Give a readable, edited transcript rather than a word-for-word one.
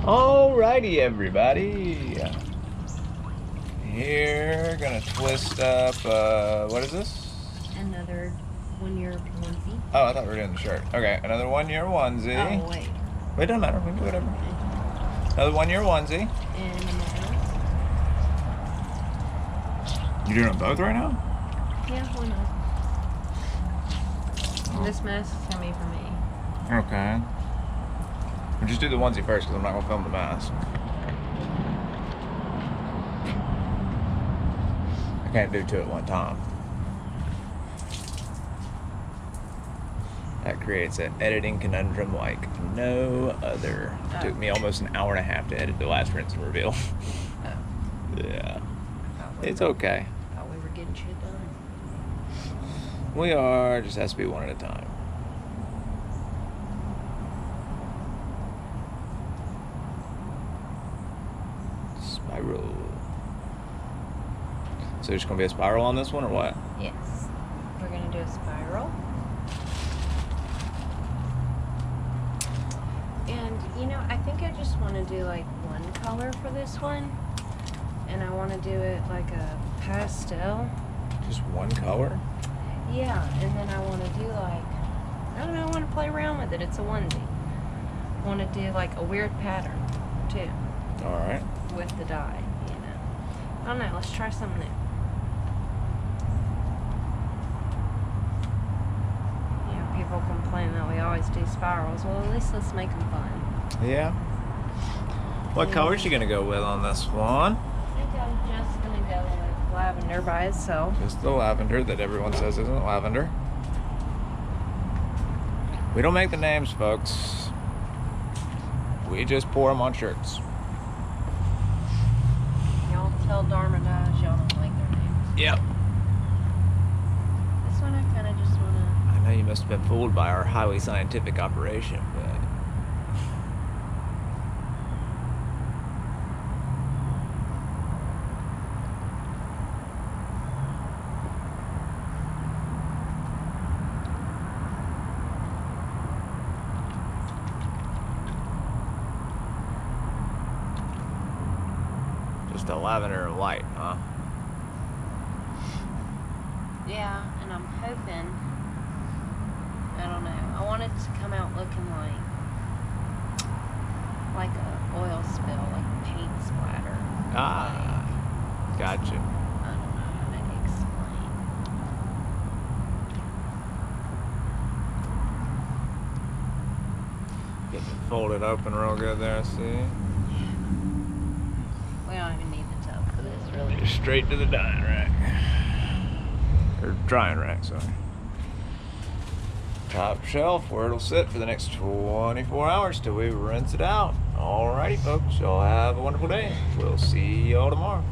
Alrighty, everybody. Here, gonna twist up, what is this? Another 1 year onesie. Oh, I thought we were doing the shirt. Okay, another 1 year onesie. Oh, wait. But it doesn't matter, we can do whatever. Another 1 year onesie. And another. You doing them both right now? Yeah, why not? And this mask is gonna be for me. Okay. We'll just do the onesie first because I'm not gonna film the mask. I can't do two at one time. That creates an editing conundrum like no other. It took me almost an hour and a half to edit the last rinse and reveal. Yeah. It's okay. Thought we were getting shit done. We are, just has to be one at a time. Spiral. So there's gonna be a spiral on this one or what? Yes. We're gonna do a spiral. And you know, I think I just wanna do like one color for this one. And I wanna do it like a pastel. Just one color? Yeah, and then I wanna do like, I don't know, I wanna play around with it. It's a onesie. I wanna do like a weird pattern too. Alright. With the dye, you know. I don't know, let's try something new. You know, people complain that we always do spirals. Well, at least let's make them fun. Yeah. What color is you gonna go with on this one? I think I'm just gonna go with lavender by itself. Just the lavender that everyone says isn't lavender. We don't make the names, folks. We just pour them on shirts. Y'all tell Darmadize y'all don't like their names. Yep. This one I kind of just wanna... I know you must have been fooled by our highly scientific operation, but... Just a lavender and white, huh? Yeah, and I'm hoping... I don't know. I want it to come out looking like a oil spill, like paint splatter. Ah, gotcha. I don't know how to explain. Getting it folded open real good there, see? We don't even need the tub for this, really. Just straight to the drying rack. Or drying rack, sorry. Top shelf where it'll sit for the next 24 hours till we rinse it out. Alrighty, folks. Y'all have a wonderful day. We'll see y'all tomorrow.